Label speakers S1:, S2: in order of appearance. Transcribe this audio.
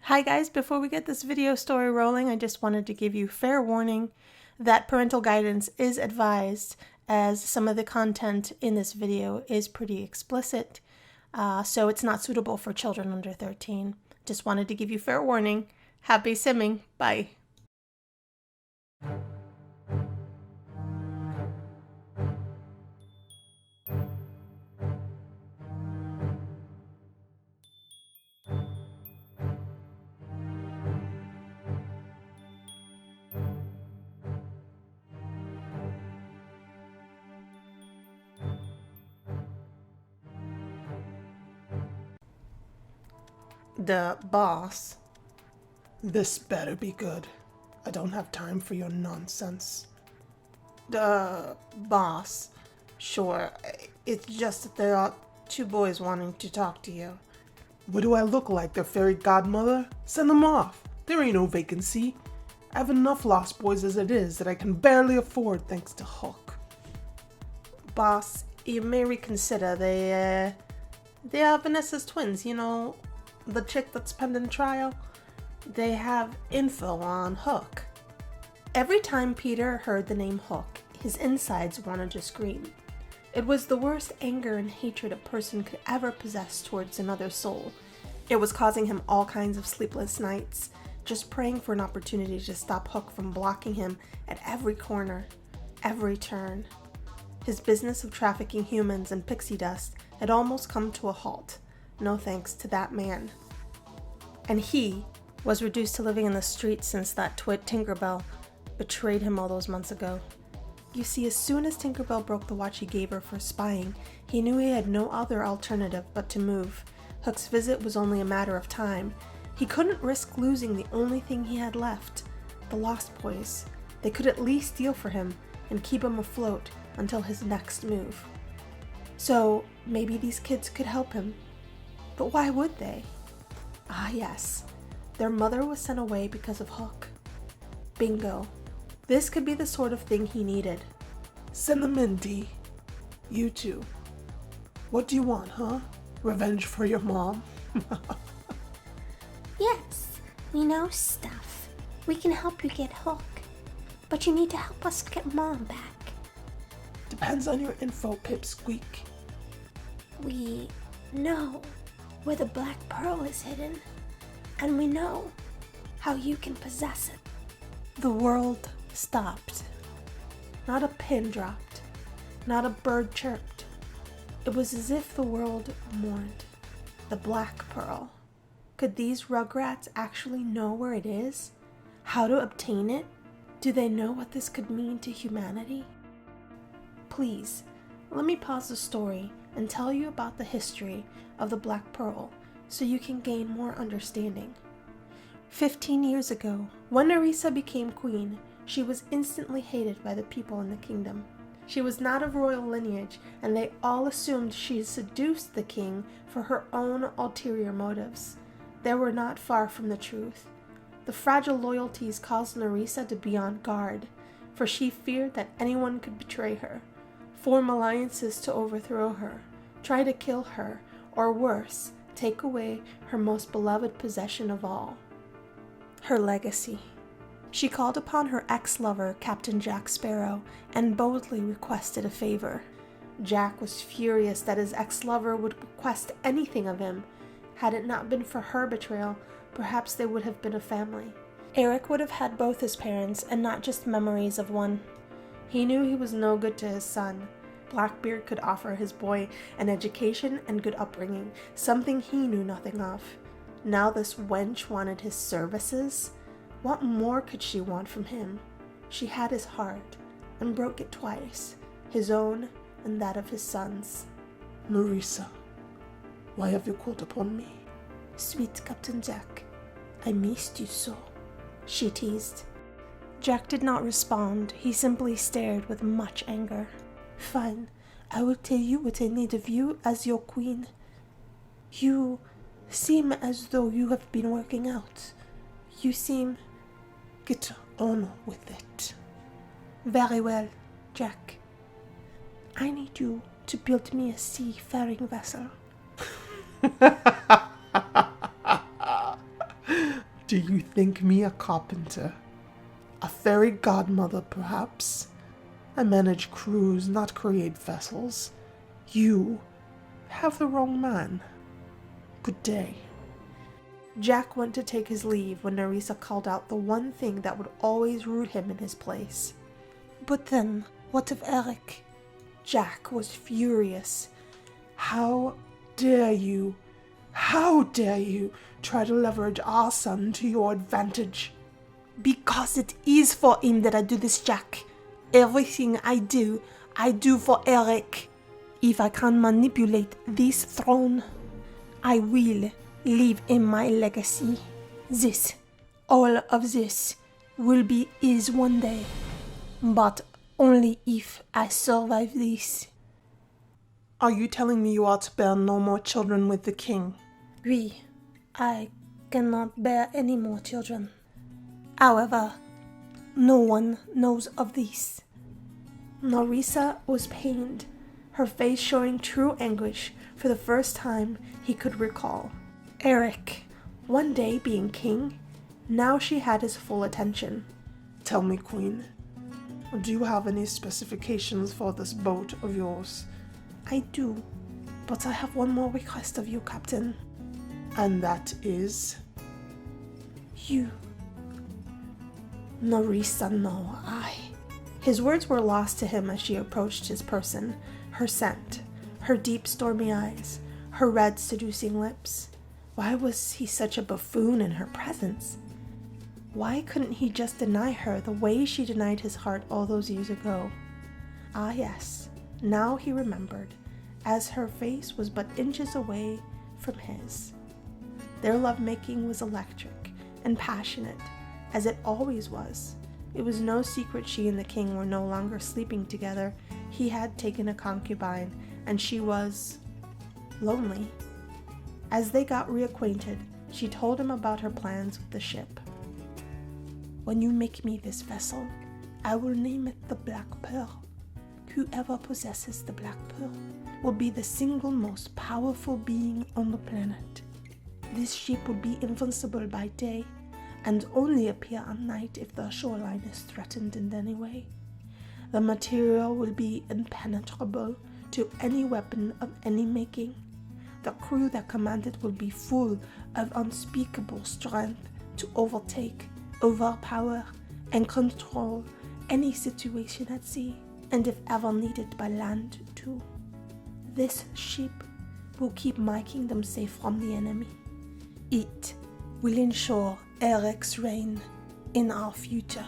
S1: Hi guys, before we get this video story rolling, I just wanted to give you fair warning that parental guidance is advised, as some of the content in this video is pretty explicit, so it's not suitable for children under 13. Just wanted to give you fair warning. Happy simming. Bye. The boss.
S2: This better be good. I don't have time for your nonsense.
S1: The boss. Sure, it's just that there are two boys wanting to talk to you.
S2: What do I look like, their fairy godmother? Send them off. There ain't no vacancy. I have enough lost boys as it is that I can barely afford thanks to Hook.
S1: Boss, you may reconsider. They are Vanessa's twins, you know, the chick that's pending trial. They have info on Hook. Every time Peter heard the name Hook, his insides wanted to scream. It was the worst anger and hatred a person could ever possess towards another soul. It was causing him all kinds of sleepless nights, just praying for an opportunity to stop Hook from blocking him at every corner, every turn. His business of trafficking humans and pixie dust had almost come to a halt, no thanks to that man. And he was reduced to living in the streets since that twit Tinkerbell betrayed him all those months ago. You see, as soon as Tinkerbell broke the watch he gave her for spying, he knew he had no other alternative but to move. Hook's visit was only a matter of time. He couldn't risk losing the only thing he had left, the Lost Boys. They could at least steal for him and keep him afloat until his next move. So maybe these kids could help him. But why would they? Ah yes, their mother was sent away because of Hook. Bingo. This could be the sort of thing he needed.
S2: Send them in, D. You too. What do you want, huh? Revenge for your mom?
S3: Yes, we know stuff. We can help you get Hook. But you need to help us get Mom back.
S2: Depends on your info, Pipsqueak.
S3: We know where the Black Pearl is hidden, and we know how you can possess it.
S1: The world stopped. Not a pin dropped. Not a bird chirped. It was as if the world mourned. The Black Pearl. Could these rugrats actually know where it is? How to obtain it? Do they know what this could mean to humanity? Please, let me pause the story and tell you about the history of the Black Pearl so you can gain more understanding. 15 years ago, when Nerissa became queen, she was instantly hated by the people in the kingdom. She was not of royal lineage, and they all assumed she seduced the king for her own ulterior motives. They were not far from the truth. The fragile loyalties caused Nerissa to be on guard, for she feared that anyone could betray her, form alliances to overthrow her, try to kill her, or worse, take away her most beloved possession of all, her legacy. She called upon her ex-lover, Captain Jack Sparrow, and boldly requested a favor. Jack was furious that his ex-lover would request anything of him. Had it not been for her betrayal, perhaps they would have been a family. Eric would have had both his parents, and not just memories of one. He knew he was no good to his son. Blackbeard could offer his boy an education and good upbringing, something he knew nothing of. Now this wench wanted his services? What more could she want from him? She had his heart, and broke it twice, his own and that of his sons.
S2: Nerissa, why have you called upon me?
S1: Sweet Captain Jack, I missed you so, she teased. Jack did not respond. He simply stared with much anger. Fine, I will tell you what I need of you as your queen. You seem as though you have been working out. You seem...
S2: Get on with it.
S1: Very well, Jack. I need you to build me a seafaring vessel.
S2: Do you think me a carpenter? A fairy godmother, perhaps? I manage crews, not create vessels. You have the wrong man. Good day.
S1: Jack went to take his leave when Nerissa called out the one thing that would always root him in his place.
S3: But then, what of Eric?
S1: Jack was furious.
S2: How dare you try to leverage our son to your advantage?
S1: Because it is for him that I do this, Jack. Everything I do for Eric. If I can manipulate this throne, I will leave him my legacy. This, all of this, will be his one day. But only if I survive this.
S2: Are you telling me you are to bear no more children with the king?
S3: Oui, I cannot bear any more children. However, no one knows of this.
S1: Nerissa was pained, her face showing true anguish for the first time he could recall. Eric, one day being king, now she had his full attention.
S2: Tell me, Queen, do you have any specifications for this boat of yours?
S1: I do, but I have one more request of you, Captain.
S2: And that is?
S1: You. Nerissa, no, I. His words were lost to him as she approached his person, her scent, her deep stormy eyes, her red seducing lips. Why was he such a buffoon in her presence? Why couldn't he just deny her the way she denied his heart all those years ago? Ah yes, now he remembered, as her face was but inches away from his. Their lovemaking was electric and passionate, as it always was. It was no secret she and the king were no longer sleeping together. He had taken a concubine, and she was lonely. As they got reacquainted, she told him about her plans with the ship. When you make me this vessel, I will name it the Black Pearl. Whoever possesses the Black Pearl will be the single most powerful being on the planet. This ship will be invincible by day and only appear at night if the shoreline is threatened in any way. The material will be impenetrable to any weapon of any making. The crew that command it will be full of unspeakable strength to overtake, overpower, and control any situation at sea, and if ever needed by land too. This ship will keep my kingdom safe from the enemy. It will ensure Eric's reign in our future.